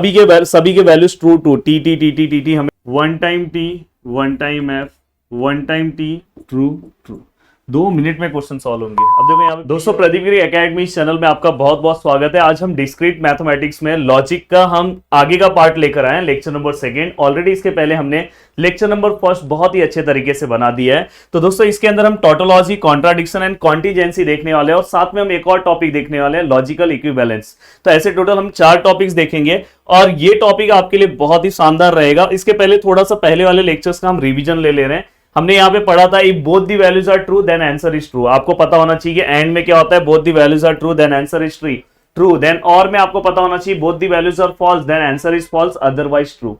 सभी के values true true T T T T T T हमें one time T one time F one time T true true 2 minute में question solve होंगे। अब देखो यहाँ पे दोस्तों प्रदीप गिरी एकेडमी चैनल में आपका बहुत बहुत स्वागत है। आज हम डिस्क्रीट मैथमेटिक्स में लॉजिक का हम आगे का पार्ट लेकर आए हैं, लेक्चर नंबर 2। ऑलरेडी इसके पहले हमने लेक्चर नंबर 1 बहुत ही अच्छे तरीके से बना दिया है। तो दोस्तों इसके अंदर हम टोटोलॉजी, कॉन्ट्राडिक्शन एंड कॉन्टीजेंसी देखने वाले हैं और साथ में हम एक और टॉपिक देखने वाले हैं, लॉजिकल इक्विवेलेंस। तो ऐसे टोटल हम 4 टॉपिक्स देखेंगे और ये टॉपिक आपके लिए बहुत ही शानदार रहेगा। इसके पहले थोड़ा सा पहले वाले लेक्चर्स का हम रिविजन ले रहे हैं। हमने यहाँ पे पढ़ा था if both the values are true then answer is true. आपको पता होना चाहिए कि एंड में क्या होता है, both the values are true then answer is true. Then और में आपको पता होना चाहिए both the values are false then answer is false otherwise true.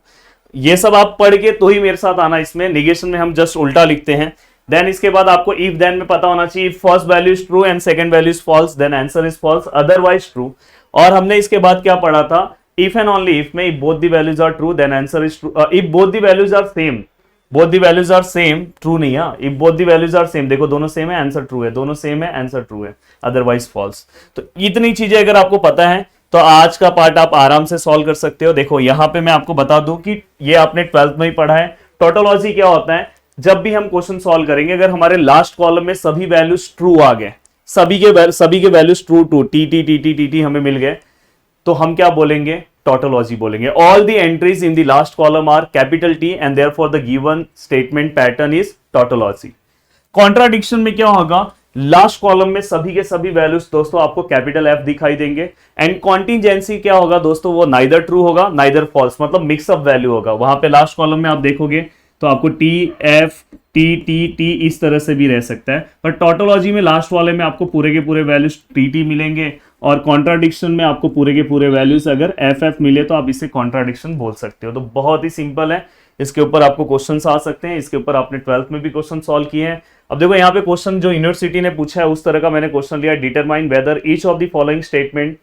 ये सब आप पढ़ के तो ही मेरे साथ आना। इसमें निगेशन में हम जस्ट उल्टा लिखते हैं। देन इसके बाद आपको इफ देन में पता होना चाहिए first value is true and second value is false then answer is false otherwise true. और हमने इसके बाद क्या पढ़ा था, इफ एंड ओनली इफ में if both the values are true then answer is true. If both the values are same, both the values are same true नहीं है। If both the values are same, देखो दोनों same है answer true है, दोनों same है answer true है, otherwise false. तो इतनी चीजें अगर आपको पता है तो आज का पार्ट आप आराम से सॉल्व कर सकते हो। देखो यहाँ पे मैं आपको बता दूं कि ये आपने 12th में ही पढ़ा है। टोटोलॉजी क्या होता है, जब भी हम क्वेश्चन सॉल्व करेंगे अगर हमारे लास्ट कॉलम में सभी वैल्यूज ट्रू आ गए, सभी के values true true T T T T T T हमें मिल गए, तो हम क्या बोलेंगे, टोटोलॉजी बोलेंगे। All the entries in the last column are capital T and therefore the given statement pattern is tautology. Contradiction में क्या होगा, लास्ट कॉलम में सभी के सभी वैल्यूज दोस्तों आपको कैपिटल एफ दिखाई देंगे। एंड कॉन्टीजेंसी क्या होगा दोस्तों, वो नाइदर ट्रू होगा नाइदर फॉल्स, मतलब मिक्सअप वैल्यू होगा। वहां पे लास्ट कॉलम में आप देखोगे तो आपको T F T T T इस तरह से भी रह सकता है। पर टोटोलॉजी में लास्ट वाले में आपको पूरे के पूरे वैल्यूज टी टी मिलेंगे और कॉन्ट्राडिक्शन में आपको पूरे के पूरे वैल्यूज अगर एफ एफ मिले तो आप इसे कॉन्ट्राडिक्शन बोल सकते हो। तो बहुत ही सिंपल है, इसके ऊपर आपको क्वेश्चंस आ सकते हैं। इसके ऊपर आपने 12th में भी क्वेश्चन सॉल्व किए हैं। अब देखो यहाँ पे क्वेश्चन जो यूनिवर्सिटी ने पूछा है उस तरह का मैंने क्वेश्चन लिया, determine whether each of the following statement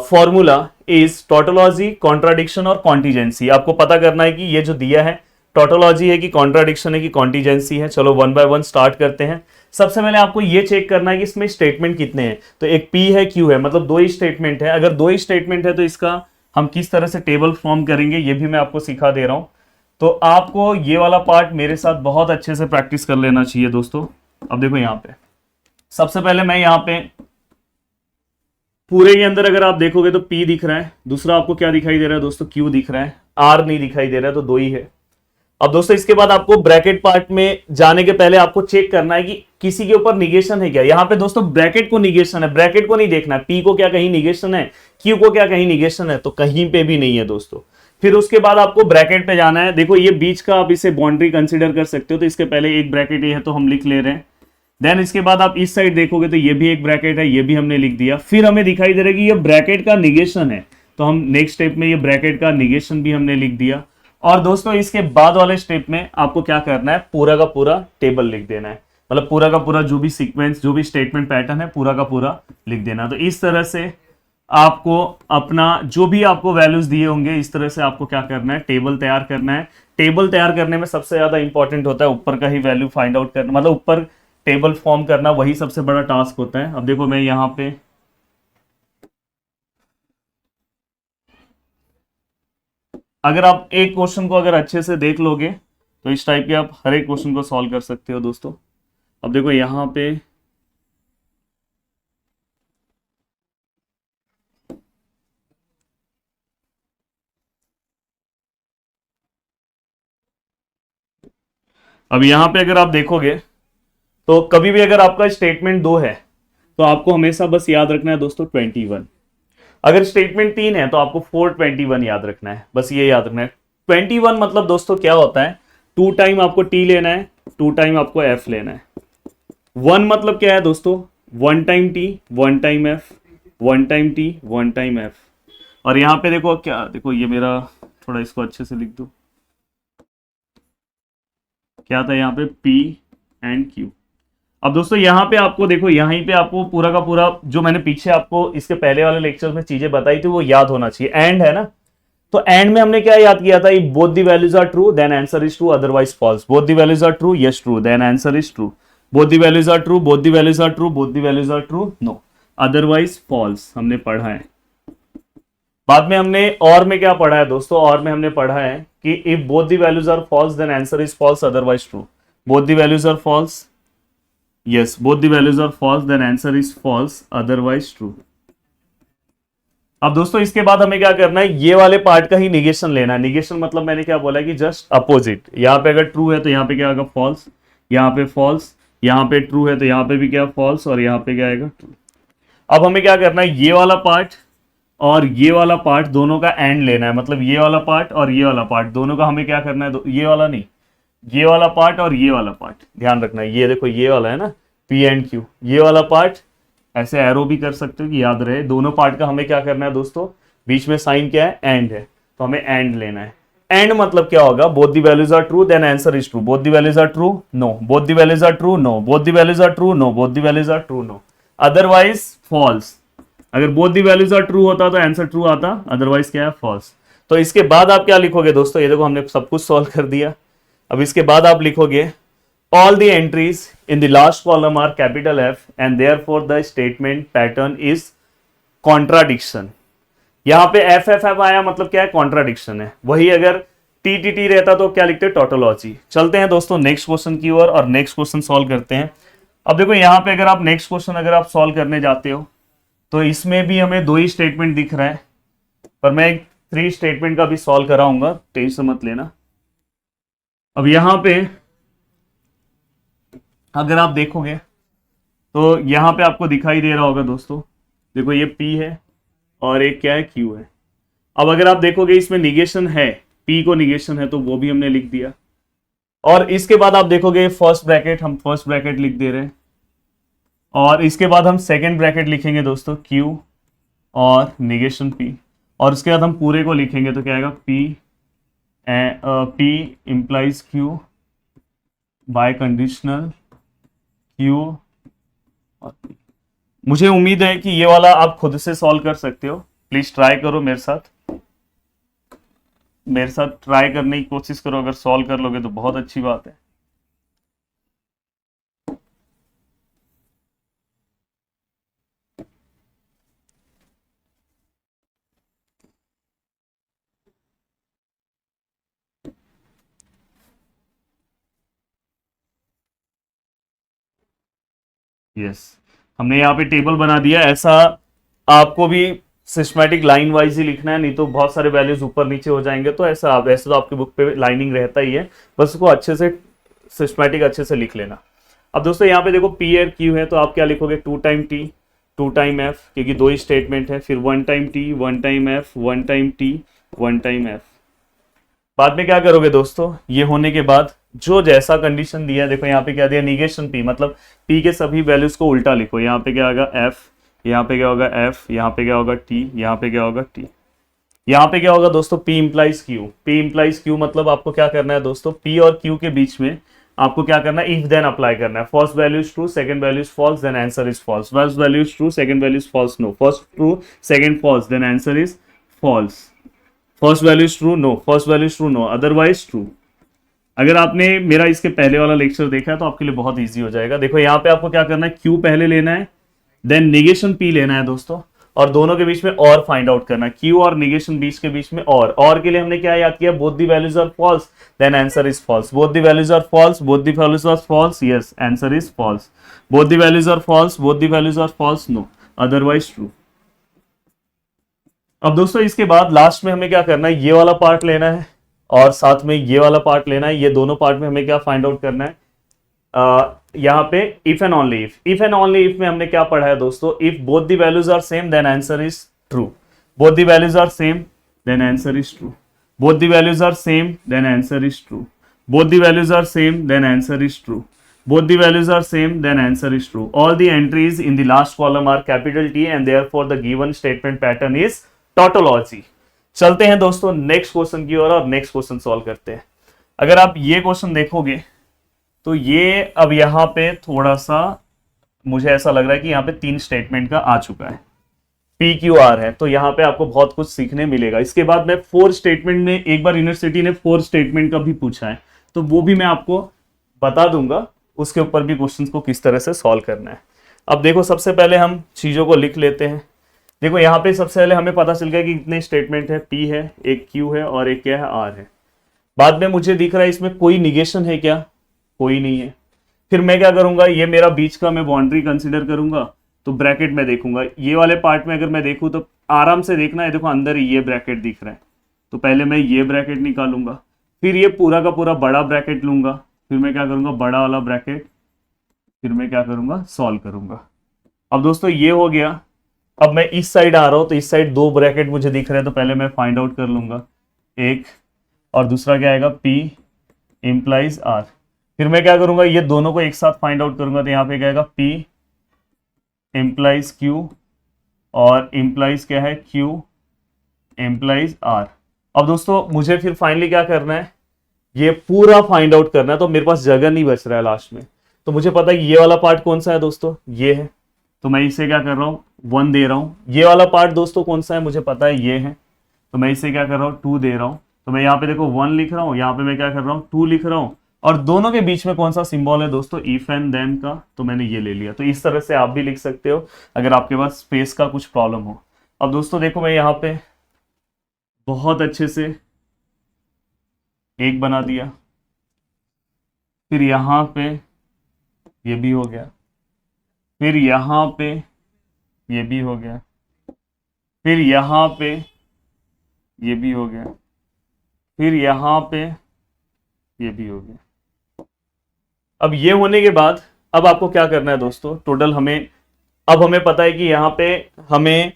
formula is tautology, contradiction और कॉन्टीजेंसी। आपको पता करना है कि ये जो दिया है टोटोलॉजी है कि कॉन्ट्राडिक्शन है कि कॉन्टीजेंसी है। चलो 1 बाय 1 स्टार्ट करते हैं। सबसे पहले आपको ये चेक करना है कि इसमें स्टेटमेंट कितने हैं। तो एक P है, Q है, मतलब 2 ही स्टेटमेंट है। अगर 2 ही स्टेटमेंट है तो इसका हम किस तरह से टेबल फॉर्म करेंगे ये भी मैं आपको सिखा दे रहा हूं। तो आपको ये वाला पार्ट मेरे साथ बहुत अच्छे से प्रैक्टिस कर लेना चाहिए दोस्तों। अब देखो यहाँ पे सबसे पहले मैं यहाँ पे पूरे के अंदर अगर आप देखोगे तो P दिख रहा है, दूसरा आपको क्या दिखाई दे रहा है दोस्तों, Q दिख रहा है, R नहीं दिखाई दे रहा है, तो 2 ही है। अब दोस्तों इसके बाद आपको ब्रैकेट पार्ट में जाने के पहले आपको चेक करना है कि किसी के ऊपर निगेशन है क्या। यहाँ पे दोस्तों ब्रैकेट को निगेशन है, ब्रैकेट को नहीं देखना है। P को क्या कहीं निगेशन है, Q को क्या कहीं निगेशन है, तो कहीं पे भी नहीं है दोस्तों। फिर उसके बाद आपको ब्रैकेट पे जाना है। देखो ये बीच का आप इसे बाउंड्री कंसिडर कर सकते हो, तो इसके पहले एक ब्रैकेट ये है तो हम लिख ले रहे हैं। देन इसके बाद आप इस साइड देखोगे तो ये भी एक ब्रैकेट है, ये भी हमने लिख दिया। फिर हमें दिखाई दे रहा है कि ये ब्रैकेट का निगेशन है, तो हम नेक्स्ट स्टेप में ये ब्रैकेट का निगेशन भी हमने लिख दिया। और दोस्तों इसके बाद वाले स्टेप में आपको क्या करना है, पूरा का पूरा टेबल लिख देना है, मतलब पूरा का पूरा जो भी सीक्वेंस, जो भी स्टेटमेंट पैटर्न है पूरा का पूरा लिख देना। तो इस तरह से आपको अपना जो भी आपको वैल्यूज दिए होंगे इस तरह से आपको क्या करना है, टेबल तैयार करना है। टेबल तैयार करने में सबसे ज्यादा इंपॉर्टेंट होता है ऊपर का ही वैल्यू फाइंड आउट करना, मतलब ऊपर टेबल फॉर्म करना, वही सबसे बड़ा टास्क होता है। अब देखो मैं यहाँ पे अगर आप एक क्वेश्चन को अगर अच्छे से देख लोगे तो इस टाइप के आप हर एक क्वेश्चन को सॉल्व कर सकते हो दोस्तों। अब देखो यहाँ पे अब यहाँ पे अगर आप देखोगे तो कभी भी अगर आपका स्टेटमेंट 2 है तो आपको हमेशा बस याद रखना है दोस्तों 21। अगर स्टेटमेंट 3 है तो आपको 421 याद रखना है, बस ये याद रखना है। 21 मतलब दोस्तों क्या होता है, 2 टाइम आपको T लेना है, 2 टाइम आपको F लेना है। 1 मतलब क्या है दोस्तों, 1 time T 1 time F, 1 time T 1 time F। और यहाँ पे देखो क्या, देखो ये मेरा थोड़ा इसको अच्छे से लिख दो, क्या था यहाँ पे P एंड Q। अब दोस्तों यहाँ पे आपको देखो, यहीं पे आपको पूरा का पूरा जो मैंने पीछे आपको इसके पहले वाले लेक्चर में चीजें बताई थी वो याद होना चाहिए। एंड है ना, तो एंड में हमने क्या याद किया था, if both the values are true then answer is true otherwise false. Both the values are true, yes true, then answer is true. Both the values are true, both the values are true, both the values are true, no, otherwise false हमने पढ़ा है। बाद में हमने और में क्या पढ़ा है दोस्तों, और में हमने पढ़ा है कि if both the values are false then answer is false otherwise true. Both the values are false, yes both the values are false then answer is false otherwise true. अब दोस्तों इसके बाद हमें क्या करना है, ये वाले पार्ट का ही निगेशन लेना है। निगेशन मतलब मैंने क्या बोला कि जस्ट अपोजिट, यहाँ पे अगर ट्रू है तो यहाँ पे क्या आएगा फॉल्स, यहाँ पे फॉल्स, यहाँ पे ट्रू है तो यहाँ पे भी क्या फॉल्स, और यहाँ पे क्या आएगा ट्रू। अब हमें क्या करना है, ये वाला पार्ट और ये वाला पार्ट दोनों का एंड लेना है, मतलब ये वाला पार्ट और ये वाला पार्ट दोनों का हमें क्या करना है, ये वाला नहीं, ये वाला पार्ट और ये वाला पार्ट ध्यान रखना है। ये देखो ये वाला है ना पी एंड क्यू, ये वाला पार्ट ऐसे एरो भी कर सकते हो कि याद रहे। दोनों पार्ट का हमें क्या करना है दोस्तों, बीच में साइन क्या है, एंड है, तो हमें एंड लेना है। एंड मतलब क्या होगा, both the values are true then answer is true. Both the values are true, no. Both the values are true, no. Both the values are true, no. Both the values are true, no. Otherwise false. अगर both the values are true होता तो answer true आता, otherwise क्या है false. तो इसके बाद आप क्या लिखोगे दोस्तों, ये देखो हमने सब कुछ सॉल्व कर दिया। अब इसके बाद आप लिखोगे all the entries in the last column are capital F and therefore the statement pattern is contradiction। यहां पे एफ एफ एफ आया मतलब क्या है, कॉन्ट्राडिक्शन है। वही अगर टी टी टी रहता तो क्या लिखते, टोटोलॉजी। चलते हैं दोस्तों नेक्स्ट क्वेश्चन की ओर और नेक्स्ट क्वेश्चन सॉल्व करते हैं। अब देखो यहाँ पे अगर आप नेक्स्ट क्वेश्चन अगर आप सॉल्व करने जाते हो तो इसमें भी हमें 2 ही स्टेटमेंट दिख रहा है, पर मैं एक 3 स्टेटमेंट का भी सॉल्व कराऊंगा, टेंशन मत लेना। अब यहाँ पे अगर आप देखोगे तो यहाँ पे आपको दिखाई दे रहा होगा दोस्तों, देखो ये P है और एक क्या है Q है। अब अगर आप देखोगे इसमें निगेशन है, P को निगेशन है तो वो भी हमने लिख दिया। और इसके बाद आप देखोगे फर्स्ट ब्रैकेट, हम फर्स्ट ब्रैकेट लिख दे रहे हैं, और इसके बाद हम सेकेंड ब्रैकेट लिखेंगे दोस्तों Q और निगेशन P, और उसके बाद हम पूरे को लिखेंगे तो क्या आएगा P implies Q bye conditional Q और P। मुझे उम्मीद है कि ये वाला आप खुद से सॉल्व कर सकते हो, प्लीज ट्राई करो मेरे साथ ट्राई करने की कोशिश करो। अगर सॉल्व कर लोगे तो बहुत अच्छी बात है। यस हमने यहाँ पे टेबल बना दिया। ऐसा आपको भी सिस्टमैटिक लाइन वाइज ही लिखना है, नहीं तो बहुत सारे वैल्यूज ऊपर नीचे हो जाएंगे। तो ऐसा आप वैसे तो आपकी बुक पे लाइनिंग रहता ही है, बस उसको अच्छे से सिस्टमैटिक अच्छे से लिख लेना। अब दोस्तों यहाँ पे देखो P और Q है तो आप क्या लिखोगे, 2 टाइम T 2 टाइम F, क्योंकि 2 ही स्टेटमेंट है। फिर 1 time T 1 time F 1 time T 1 time F। बाद में क्या करोगे दोस्तों, ये होने के बाद जो जैसा कंडीशन दिया, देखो यहाँ पे क्या दिया, निगेशन P, मतलब P के सभी वैल्यूज को उल्टा लिखो। यहाँ पे क्या होगा F, यहाँ पे क्या होगा F, यहाँ पे क्या होगा T, यहाँ पे क्या होगा T, यहाँ पे क्या होगा दोस्तों P implies Q। P implies Q मतलब आपको क्या करना है दोस्तों, P और Q के बीच में आपको क्या करना है, इफ देन अप्लाई करना है। First value is true, second value is false, then answer is false. First value is true, second value is false, no. First true, second false, then answer is false. First value is true, no. First value is true, no, otherwise true. अगर आपने मेरा इसके पहले वाला lecture देखा है तो आपके लिए बहुत इजी हो जाएगा। देखो यहाँ पे आपको क्या करना है, Q पहले लेना है, देन निगेशन P लेना है दोस्तों, और दोनों के बीच में और फाइंड आउट करना है। Q और निगेशन बीच के बीच में और के लिए हमने क्या याद किया, both the values are false then answer is false. Both the values are false, both the values are false, yes answer is false. Both the values are false, both the values are false, no, otherwise true. अब दोस्तों इसके बाद last में हमें क्या करना है, ये वाला पार्ट लेना है और साथ में ये वाला पार्ट लेना है। ये दोनों पार्ट में हमें क्या फाइंड आउट करना है, यहाँ पे इफ एंड ओनली इफ में हमने क्या पढ़ा है दोस्तों, if both the values are same then answer is true. Both the values are same then answer is true. Both the values are same then answer is true. Both the values are same then answer is true. Both the values are same then answer is true. All the entries in the last column are capital T and therefore the given statement pattern is tautology. चलते हैं दोस्तों next question की ओर और next question solve करते हैं। अगर आप ये क्वेश्चन देखोगे तो ये अब यहाँ पे थोड़ा सा मुझे ऐसा लग रहा है कि यहाँ पे 3 स्टेटमेंट का आ चुका है, PQR है, तो यहाँ पे आपको बहुत कुछ सीखने मिलेगा। इसके बाद में 4 स्टेटमेंट ने, एक बार यूनिवर्सिटी ने 4 स्टेटमेंट का भी पूछा है, तो वो भी मैं आपको बता दूंगा, उसके ऊपर भी क्वेश्चन को किस तरह से सॉल्व करना है। अब देखो सबसे पहले हम चीजों को लिख लेते हैं। देखो यहाँ पे सबसे पहले हमें पता चल गया कि कितने स्टेटमेंट है, P है, एक Q है और एक क्या है, R है। बाद में मुझे दिख रहा है इसमें कोई निगेशन है क्या, कोई नहीं है। फिर मैं क्या करूंगा, ये मेरा बीच का मैं बाउंड्री कंसीडर करूंगा, तो ब्रैकेट में देखूंगा। ये वाले पार्ट में अगर मैं देखूं तो आराम से देखना है, देखो अंदर ये ब्रैकेट दिख रहा है, तो पहले मैं ये ब्रैकेट निकालूंगा, फिर ये पूरा का पूरा बड़ा ब्रैकेट लूंगा, फिर मैं क्या करूंगा, बड़ा वाला ब्रैकेट, फिर मैं क्या करूंगा, सॉल्व करूंगा। अब दोस्तों ये हो गया। अब मैं इस साइड आ रहा हूं, तो इस साइड दो ब्रैकेट मुझे दिख रहे हैं, तो पहले मैं फाइंड आउट कर लूंगा, एक और दूसरा क्या आएगा, P इंप्लाइज R। फिर मैं क्या करूंगा, ये दोनों को एक साथ फाइंड आउट करूंगा, तो यहाँ पे क्या आएगा, P इंप्लाइज Q और इंप्लाइज क्या है, Q इंप्लाइज R। अब दोस्तों मुझे फिर फाइनली क्या करना है, ये पूरा फाइंड आउट करना है, तो मेरे पास जगह नहीं बच रहा है लास्ट में। तो मुझे पता है कि ये वाला पार्ट कौन सा है दोस्तों, ये है, तो मैं इसे क्या कर रहा हूँ, 1 दे रहा हूँ। ये वाला पार्ट दोस्तों कौन सा है, मुझे पता है ये है, तो मैं इसे क्या कर रहा हूँ, 2 दे रहा हूँ। तो मैं यहाँ पे देखो 1 लिख रहा हूँ, यहाँ पे मैं क्या कर रहा हूँ, 2 लिख रहा हूँ, और दोनों के बीच में कौन सा सिंबल है दोस्तों, इफ एंड देन का, तो मैंने ये ले लिया। तो इस तरह से आप भी लिख सकते हो अगर आपके पास स्पेस का कुछ प्रॉब्लम हो। अब दोस्तों देखो मैं यहाँ पे बहुत अच्छे से एक बना दिया, फिर यहाँ पे ये भी हो गया, फिर यहाँ पे ये भी हो गया, फिर यहाँ पे ये भी हो गया, फिर यहाँ पे ये भी हो गया। अब ये होने के बाद अब आपको क्या करना है दोस्तों, टोटल हमें, अब हमें पता है कि यहाँ पे हमें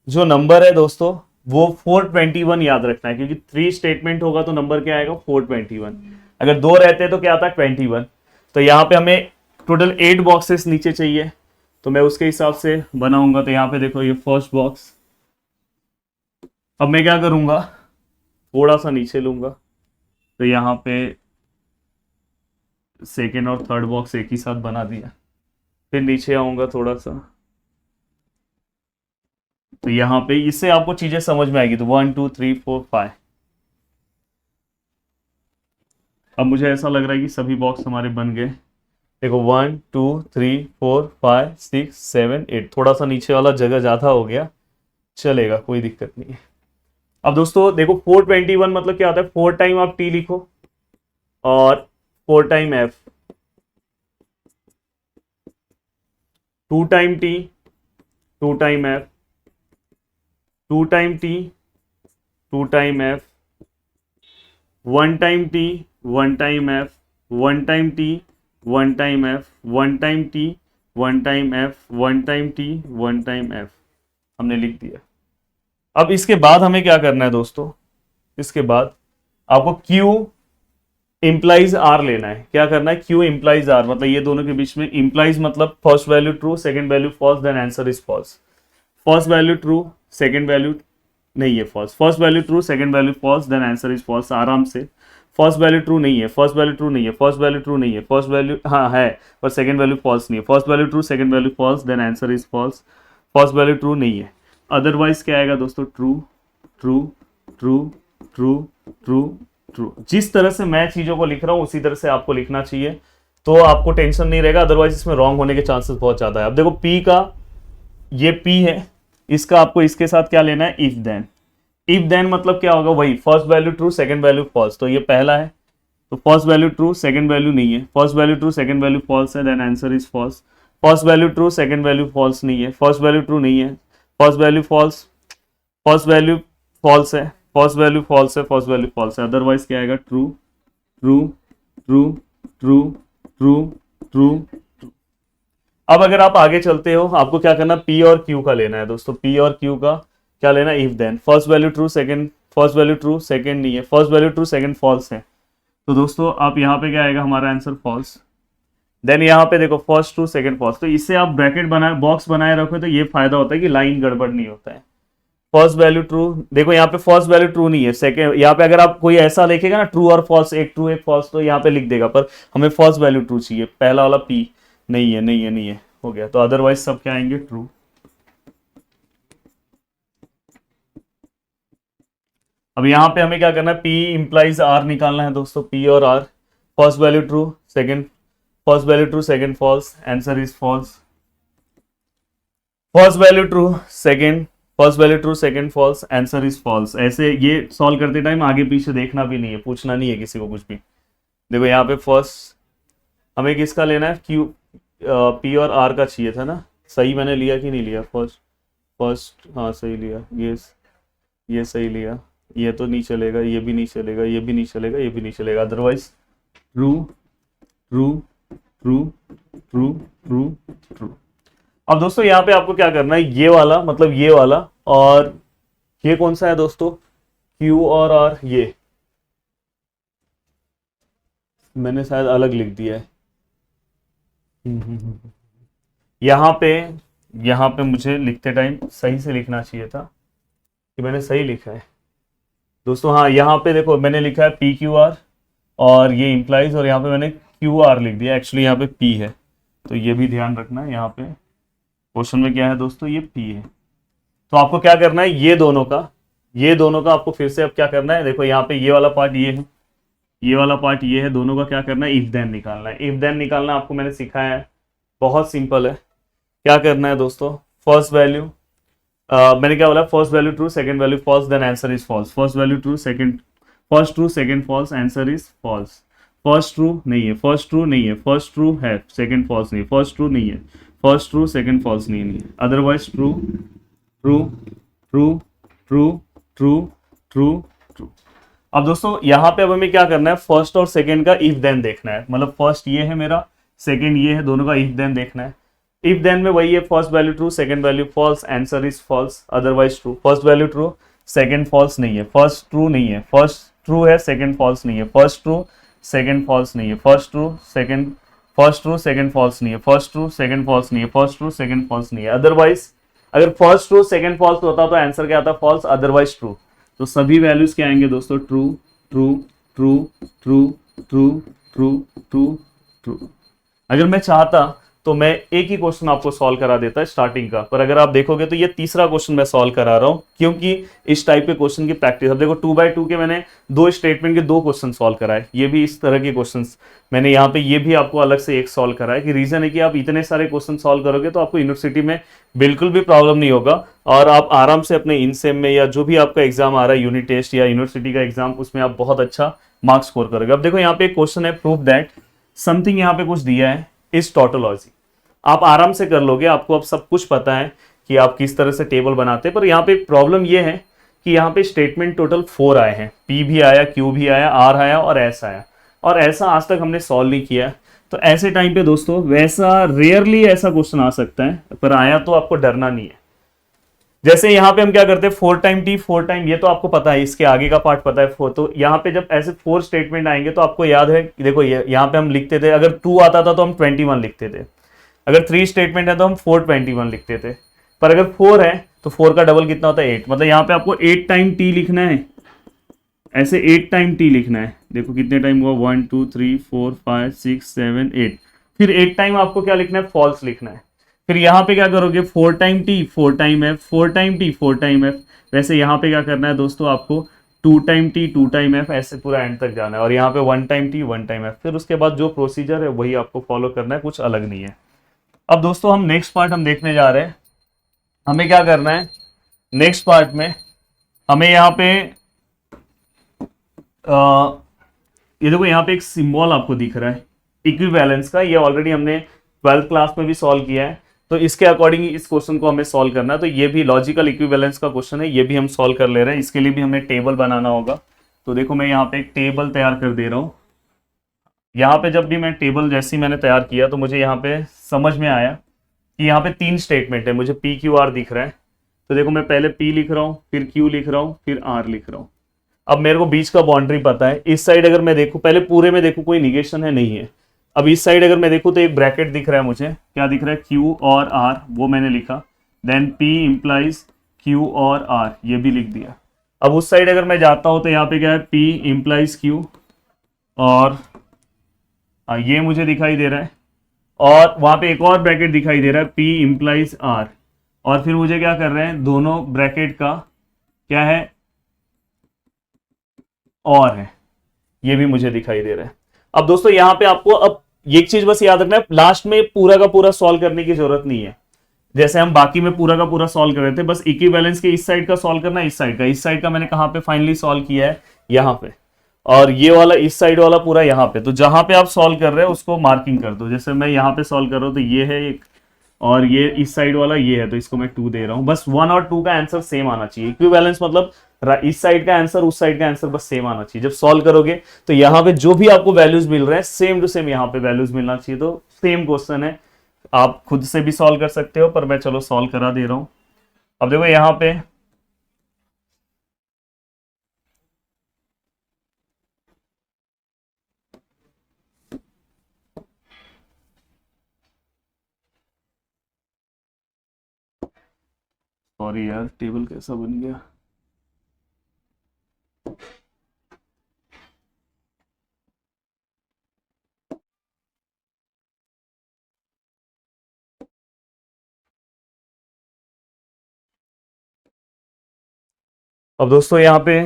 जो नंबर है दोस्तों वो 421 याद रखना है, क्योंकि 3 स्टेटमेंट होगा तो नंबर क्या आएगा, 421। अगर 2 रहते तो क्या आता, 21। तो यहाँ पे हमें टोटल 8 बॉक्सेस नीचे चाहिए, तो मैं उसके हिसाब से बनाऊंगा। तो यहाँ पे देखो ये फर्स्ट बॉक्स, अब मैं क्या करूंगा, थोड़ा सा नीचे लूंगा, तो यहाँ पे सेकेंड और थर्ड बॉक्स एक ही साथ बना दिया, फिर नीचे आऊंगा थोड़ा सा, तो यहाँ पे इससे आपको चीजें समझ में आएगी। तो 1 2 3 4 5। अब मुझे ऐसा लग रहा है कि सभी बॉक्स हमारे बन गए। देखो 1 2 3 4 5 6 7 8, थोड़ा सा नीचे वाला जगह ज्यादा हो गया, चलेगा, कोई दिक्कत नहीं है। अब दोस्तों देखो 421 मतलब क्या होता है, 4 टाइम आप T लिखो और 4 time F, 2 time T, 2 time F, 2 time T, 2 time F, 1 time T, 1 time F, 1 time T, 1 time F, 1 time T, 1 time F, 1 time T, 1 time F, हमने लिख दिया। अब इसके बाद हमें क्या करना है दोस्तों, इसके बाद आपको Q इंप्लाइज R लेना है। क्या करना है, Q इंप्लाइज R, मतलब ये दोनों के बीच में, इंप्लाइज मतलब first value true, second value false, then answer is false. First value true, second value नहीं है false, first value true, second value false, then answer is false. आराम से, फर्स्ट वैल्यू ट्रू नहीं है, फर्स्ट वैल्यू ट्रू नहीं है, first value true नहीं है, फर्स्ट वैल्यू हाँ है पर सेकंड वैल्यू फॉल्स नहीं है, first value true, second value false, then answer is false. First value true नहीं है, अदरवाइज क्या आएगा दोस्तों, true true true true true true. जिस तरह से मैं चीजों को लिख रहा हूं उसी तरह से आपको लिखना चाहिए, तो आपको टेंशन नहीं रहेगा, अदरवाइज इसमें रॉन्ग होने के चांसेस बहुत ज्यादा है। अब देखो P का, ये P है, इसका आपको इसके साथ क्या लेना है, इफ देन। इफ देन मतलब क्या होगा, वही first value true, second value false, तो ये पहला है, तो first value true, second value नहीं है, first value true, second value false है, then answer is false. First value true, second value false नहीं है, फर्स्ट वैल्यू ट्रू नहीं है, first value false, first value false है, फर्स्ट वैल्यू फॉल्स है, first value false है, otherwise क्या आएगा, true true true true true true. अब अगर आप आगे चलते हो, आपको क्या करना, P और Q का लेना है दोस्तों, P और Q का क्या लेना है, if then. First value true, second, first value true, second नहीं है, first value true, second false है, तो दोस्तों आप यहाँ पे क्या आएगा, हमारा आंसर फॉल्स। देन यहाँ पे देखो फर्स्ट ट्रू, सेकंड फॉल्स, तो इससे आप ब्रैकेट बनाए, बॉक्स बनाए रखो, तो ये फायदा होता है कि लाइन गड़बड़ नहीं होता है। फर्स्ट वैल्यू ट्रू, देखो यहाँ पे फर्स्ट वैल्यू ट्रू नहीं है, सेकंड, यहाँ पे अगर आप कोई ऐसा लिखेगा ना, ट्रू और फॉल्स, एक ट्रू एक फॉल्स, तो यहाँ पे लिख देगा, पर हमें फर्स्ट वैल्यू ट्रू चाहिए, पहला वाला P नहीं है, नहीं है, नहीं है, हो गया, तो अदरवाइज सब क्या आएंगे, ट्रू। अब यहाँ पे हमें क्या करना है, P इंप्लाइज R निकालना है दोस्तों, P और R, first value true, second, first value true, second false, answer is false. First value true, second first value true, second false, answer is false. ऐसे ये सॉल्व करते टाइम आगे पीछे देखना भी नहीं है, पूछना नहीं है किसी को कुछ भी। देखो यहाँ पे फर्स्ट हमें किसका लेना है, क्यू पी और आर का चाहिए था ना, सही मैंने लिया कि नहीं लिया, फर्स्ट हाँ सही लिया, ये सही लिया, ये तो नहीं चलेगा, ये भी नहीं चलेगा, ये भी नहीं चलेगा, ये भी नहीं चलेगा, otherwise true true true true true true. अब दोस्तों यहाँ पे आपको क्या करना है, ये वाला मतलब ये वाला, और ये कौन सा है दोस्तों, Q और R, ये मैंने शायद अलग लिख दिया है। यहाँ पे मुझे लिखते टाइम सही से लिखना चाहिए था कि मैंने सही लिखा है दोस्तों। हाँ यहाँ पे देखो मैंने लिखा है PQR और ये इंप्लाइज, और यहाँ पे मैंने QR लिख दिया, एक्चुअली यहाँ पे P है, तो ये भी ध्यान रखना है। यहाँ पे क्वेश्चन में क्या है दोस्तों, ये P है। तो आपको क्या करना है, ये दोनों का आपको फिर से अब क्या करना है, देखो यहाँ पे ये वाला पार्ट ये है, ये वाला पार्ट ये है, दोनों का क्या करना है, इफ देन निकालना है। इफ देन निकालना आपको मैंने सिखाया है, बहुत सिंपल है। क्या करना है दोस्तों, फर्स्ट वैल्यू मैंने क्या बोला, first value true, second value false, then answer is false. First value true, first true second false, answer is false. First true नहीं है, फर्स्ट ट्रू नहीं है, फर्स्ट ट्रू है, सेकंड फॉल्स नहीं, फर्स्ट ट्रू नहीं है, फर्स्ट ट्रू सेकंड फॉल्स नहीं है, otherwise true true true true true true true. अब दोस्तों यहाँ पे अब हमें क्या करना है, फर्स्ट और सेकंड का इफ देन देखना है, मतलब फर्स्ट ये है मेरा, सेकंड ये है, दोनों का इफ देन देखना है। इफ देन में वही है, first value true, second value false, answer is false, otherwise true. First value true, second false नहीं है, फर्स्ट ट्रू नहीं है, फर्स्ट ट्रू है, सेकंड फॉल्स नहीं है, फर्स्ट ट्रू सेकंड फॉल्स नहीं है, फर्स्ट ट्रू सेकंड फॉल्स नहीं है, फर्स्ट ट्रू सेकंड फॉल्स नहीं है, फर्स्ट ट्रू सेकंड फॉल्स नहीं है, अदरवाइज अगर फर्स्ट ट्रू सेकंड फॉल्स होता तो आंसर क्या आता, फॉल्स, अदरवाइज ट्रू। तो सभी वैल्यूज क्या आएंगे दोस्तों, true true true true true true true true. अगर मैं चाहता तो मैं एक ही क्वेश्चन आपको सॉल्व करा देता है स्टार्टिंग का, पर अगर आप देखोगे तो ये तीसरा क्वेश्चन मैं सॉल्व करा रहा हूं, क्योंकि इस टाइप के क्वेश्चन की प्रैक्टिस। अब देखो 2x2 के मैंने 2 स्टेटमेंट के 2 क्वेश्चन सॉल्व कराए, ये भी इस तरह के क्वेश्चंस मैंने यहाँ पे ये भी आपको अलग से एक सॉल्व कराया, कि रीजन है कि आप इतने सारे क्वेश्चन सॉल्व करोगे तो आपको यूनिवर्सिटी में बिल्कुल भी प्रॉब्लम नहीं होगा, और आप आराम से अपने इनसेम में या जो भी आपका एग्जाम आ रहा है, यूनिट टेस्ट या यूनिवर्सिटी का एग्जाम, उसमें आप बहुत अच्छा मार्क्स स्कोर करोगे। अब देखो यहाँ पे एक क्वेश्चन है, प्रूफ दैट समथिंग, यहाँ पे कुछ दिया है इज टोटोलॉजी। आप आराम से कर लोगे, आपको अब सब कुछ पता है कि आप किस तरह से टेबल बनाते हैं, पर यहाँ पे प्रॉब्लम ये है कि यहाँ पे स्टेटमेंट टोटल 4 आए हैं, P भी आया, Q भी आया, R आया और S आया, और ऐसा आज तक हमने सॉल्व नहीं किया। तो ऐसे टाइम पे दोस्तों वैसा रेयरली ऐसा क्वेश्चन आ सकता है, पर आया तो आपको डरना नहीं है। जैसे यहाँ पे हम क्या करते हैं, 4 टाइम T 4 टाइम, ये तो आपको पता है, इसके आगे का पार्ट पता है 4, तो यहाँ पे जब ऐसे 4 स्टेटमेंट आएंगे तो आपको याद है, देखो यहाँ पे हम लिखते थे, अगर 2 आता था तो हम 21 लिखते थे, अगर 3 स्टेटमेंट है तो हम 421 लिखते थे, पर अगर 4 है तो 4 का डबल कितना होता है 8, मतलब यहाँ पे आपको 8 टाइम T लिखना है, ऐसे 8 टाइम T लिखना है। देखो कितने टाइम हुआ, 1 2 3 4 5 6 7 8, फिर 8 टाइम आपको क्या लिखना है, फॉल्स लिखना है। फिर यहाँ पे क्या करोगे, 4 time T 4 time F, 4 time T 4 time F। वैसे यहाँ पे क्या करना है दोस्तों, आपको 2 टाइम T 2 टाइम F, ऐसे पूरा एंड तक जाना है, और यहाँ पे 1 टाइम T 1 टाइम F। फिर उसके बाद जो प्रोसीजर है वही आपको फॉलो करना है, कुछ अलग नहीं है। अब दोस्तों हम नेक्स्ट पार्ट हम देखने जा रहे हैं, हमें क्या करना है नेक्स्ट पार्ट में, हमें यहाँ पे ये देखो यहाँ पे एक सिंबल आपको दिख रहा है इक्विवेलेंस का, ये ऑलरेडी हमने 12th क्लास में भी सॉल्व किया है, तो इसके अकॉर्डिंग इस क्वेश्चन को हमें सॉल्व करना है। तो ये भी लॉजिकल इक्विवेलेंस का क्वेश्चन है, ये भी हम सॉल्व कर ले रहे हैं, इसके लिए भी हमें टेबल बनाना होगा। तो देखो मैं यहाँ पे एक टेबल तैयार कर दे रहा हूँ। यहाँ पे जब भी मैं टेबल जैसी मैंने तैयार किया तो मुझे यहाँ पे समझ में आया कि यहाँ पे 3 स्टेटमेंट है, मुझे PQR दिख रहा है, तो देखो मैं पहले P लिख रहा हूँ, फिर Q लिख रहा हूँ, फिर R लिख रहा हूँ। अब मेरे को बीच का बाउंड्री पता है, इस साइड अगर मैं देखूँ, पहले पूरे में देखूँ कोई निगेशन है नहीं है, अब इस साइड अगर मैं देखूँ तो एक ब्रैकेट दिख रहा है, मुझे क्या दिख रहा है, Q और R, वो मैंने लिखा, देन P इम्प्लाइज Q और R, ये भी लिख दिया। अब उस साइड अगर मैं जाता हूँ तो यहाँ पे क्या है, P इम्प्लाइज Q और ये मुझे दिखाई दे रहा है, और वहां पे एक और ब्रैकेट दिखाई दे रहा है, P इम्प्लाइज R, और फिर मुझे क्या कर रहे हैं, दोनों ब्रैकेट का क्या है, और है, ये भी मुझे दिखाई दे रहा है। अब दोस्तों यहाँ पे आपको अब एक चीज बस याद रखना है, लास्ट में पूरा का पूरा सॉल्व करने की जरूरत नहीं है। जैसे हम बाकी में पूरा का पूरा सॉल्व कर रहे थे, बस इक्विवेलेंस के इस साइड का सॉल्व करना, इस साइड का मैंने कहाँ पे फाइनली सॉल्व किया है, यहाँ पे, और ये वाला इस साइड वाला पूरा यहाँ पे। तो जहां पे आप सॉल्व कर रहे हो उसको मार्किंग कर दो। जैसे मैं यहाँ पे सॉल्व कर रहा हूँ तो ये है एक, और ये इस साइड वाला ये है, तो इसको मैं 2 दे रहा हूँ। बस 1 और 2 का आंसर सेम आना चाहिए। इक्विवेलेंस मतलब इस साइड का आंसर उस साइड का आंसर बस सेम आना चाहिए। जब सॉल्व करोगे तो यहाँ पे जो भी आपको वैल्यूज मिल रहे हैं सेम टू सेम यहाँ पे वैल्यूज मिलना चाहिए। तो सेम क्वेश्चन है, आप खुद से भी सॉल्व कर सकते हो, पर मैं चलो सॉल्व करा दे रहा हूँ। अब देखो यहाँ पे सॉरी यार, टेबल कैसा बन गया। अब दोस्तों यहाँ पे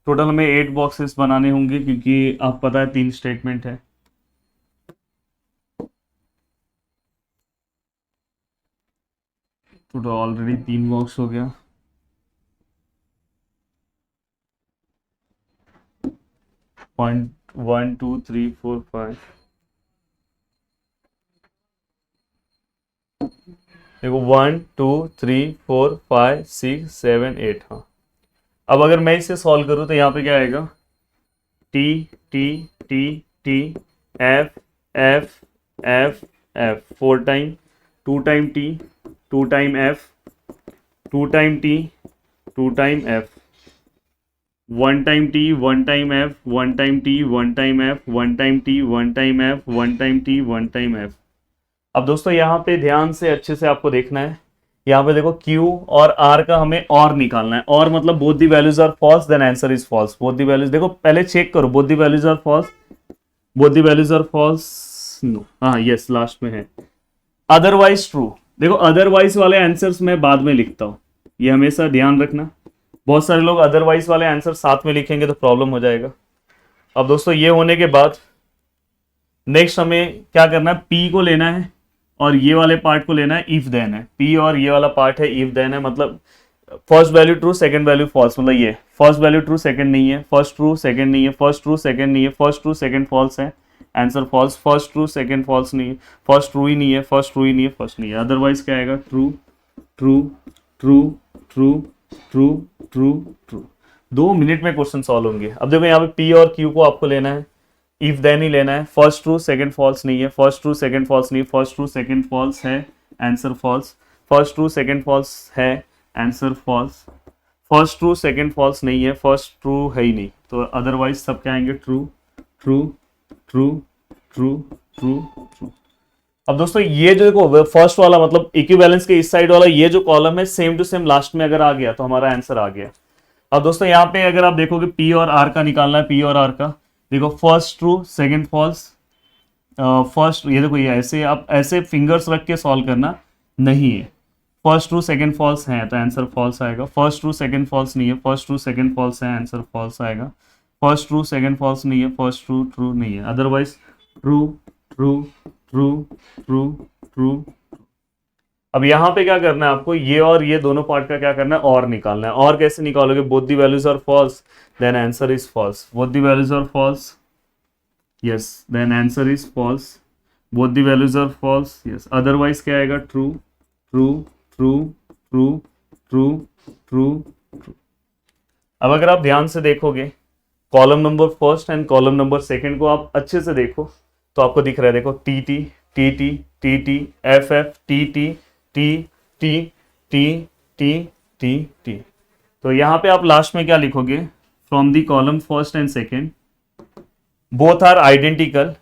टोटल हमें 8 बॉक्सेस बनाने होंगे, क्योंकि आप पता है 3 स्टेटमेंट है। टोटल ऑलरेडी 3 बॉक्स हो गया। पॉइंट 1 2 3 4 5, देखो 1 2 3 4 5 6 7 8। हाँ, अब अगर मैं इसे सॉल्व करूँ तो यहाँ पे क्या आएगा, T T T T F F F F 4 time, 2 time T, 2 time F, 2 time T, 2 time F, 1 time T, 1 time F, 1 time T, 1 time F, 1 time T, 1 time F, 1 time T, 1 time F. अब दोस्तों यहाँ पे ध्यान से अच्छे से आपको देखना है। यहाँ पे देखो Q और R का हमें और निकालना है। और मतलब both the values are false, then answer is false. Both the values, देखो पहले चेक करो, both the values are false, both the values are false, no, हाँ यस लास्ट में है। अदरवाइज ट्रू, देखो अदरवाइज वाले आंसर्स मैं बाद में लिखता हूँ, ये हमेशा ध्यान रखना। बहुत सारे लोग अदरवाइज वाले आंसर साथ में लिखेंगे तो प्रॉब्लम हो जाएगा। अब दोस्तों ये होने के बाद नेक्स्ट हमें क्या करना है, P को लेना है और ये वाले पार्ट को लेना है, इफ देन है। P और ये वाला पार्ट है, इफ देन है, मतलब first value true second value false, मतलब ये फर्स्ट वैल्यू ट्रू सेकंड नहीं है, फर्स्ट ट्रू सेकंड नहीं है, फर्स्ट ट्रू सेकंड नहीं है, फर्स्ट ट्रू सेकंड फॉल्स है, answer false. First true second false नहीं है, फर्स्ट ट्रू ही नहीं है, फर्स्ट ट्रू ही नहीं है, फर्स्ट नहीं है। अदरवाइज क्या आएगा, true true true true true true true. 2 minute में क्वेश्चन सॉल्व होंगे। अब देखो यहाँ पे P और Q को आपको लेना है, इफ देन ही लेना है। फर्स्ट ट्रू सेकंड फॉल्स नहीं है, फर्स्ट ट्रू सेकंड फॉल्स नहीं, फर्स्ट ट्रू सेकंड फॉल्स है, answer false. First true second false है, answer false. First true second false नहीं है, फर्स्ट ट्रू है ही नहीं, तो अदरवाइज सब क्या आएंगे, true true true true true true. अब दोस्तों ये जो देखो फर्स्ट वाला मतलब इक्विवेलेंस के इस साइड वाला ये जो कॉलम है सेम टू सेम लास्ट में अगर आ गया तो हमारा आंसर आ गया। अब दोस्तों यहाँ पे अगर आप देखोगे P और R का निकालना है, P और R का, देखो first true second false, first ये देखो ये ऐसे आप ऐसे फिंगर्स रख के सॉल्व करना नहीं है। फर्स्ट ट्रू सेकंड फॉल्स है तो आंसर फॉल्स आएगा। फर्स्ट ट्रू सेकंड फॉल्स नहीं है, फर्स्ट ट्रू सेकंड फॉल्स है, आंसर फॉल्स आएगा। फर्स्ट ट्रू सेकंड फॉल्स नहीं है, फर्स्ट ट्रू ट्रू नहीं है, otherwise true true true true true. अब यहाँ पे क्या करना है आपको, ये और ये दोनों पार्ट का क्या करना है, और निकालना है। और कैसे निकालोगे, both the values are false, then answer is false. Both the values are false, yes, then answer is false. Both the values are false, yes, otherwise क्या आएगा, true true true true true true true. अब अगर आप ध्यान से देखोगे column number first and column number second को आप अच्छे से देखो तो आपको दिख रहा है, देखो T T T T T T F F T T T T T T T T. तो यहाँ पे आप लास्ट में क्या लिखोगे, from the column first and second both are identical,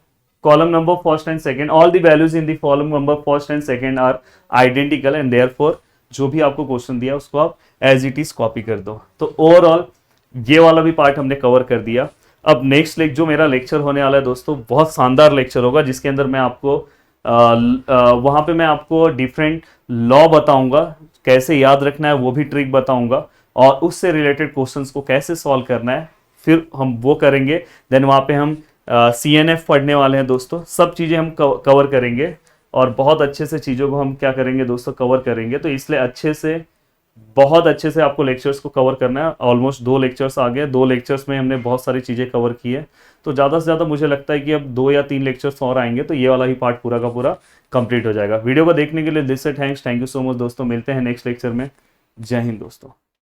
column number first and second all the values in the column number first and second are identical and therefore जो भी आपको क्वेश्चन दिया उसको आप एज इट इज कॉपी कर दो। तो overall ये वाला भी पार्ट हमने कवर कर दिया। अब नेक्स्ट जो मेरा लेक्चर होने वाला है दोस्तों, बहुत शानदार लेक्चर होगा जिसके अंदर मैं आपको वहाँ पे मैं आपको डिफरेंट लॉ बताऊंगा, कैसे याद रखना है वो भी ट्रिक बताऊंगा, और उससे रिलेटेड क्वेश्चंस को कैसे सॉल्व करना है फिर हम वो करेंगे। देन वहाँ पे हम CNF पढ़ने वाले हैं दोस्तों, सब चीज़ें हम कवर करेंगे और बहुत अच्छे से चीज़ों को हम क्या करेंगे दोस्तों, कवर करेंगे। तो इसलिए अच्छे से, बहुत अच्छे से आपको लेक्चर्स को कवर करना है। ऑलमोस्ट 2 लेक्चर्स आ गए, 2 लेक्चर्स में हमने बहुत सारी चीज़ें कवर की है। तो ज़्यादा से ज़्यादा मुझे लगता है कि अब 2 या 3 लेक्चर्स और आएंगे तो ये वाला ही पार्ट पूरा का पूरा कंप्लीट हो जाएगा। वीडियो को देखने के लिए दिल से thanks, thank you so much दोस्तों। मिलते हैं नेक्स्ट लेक्चर में। जय हिंद दोस्तों।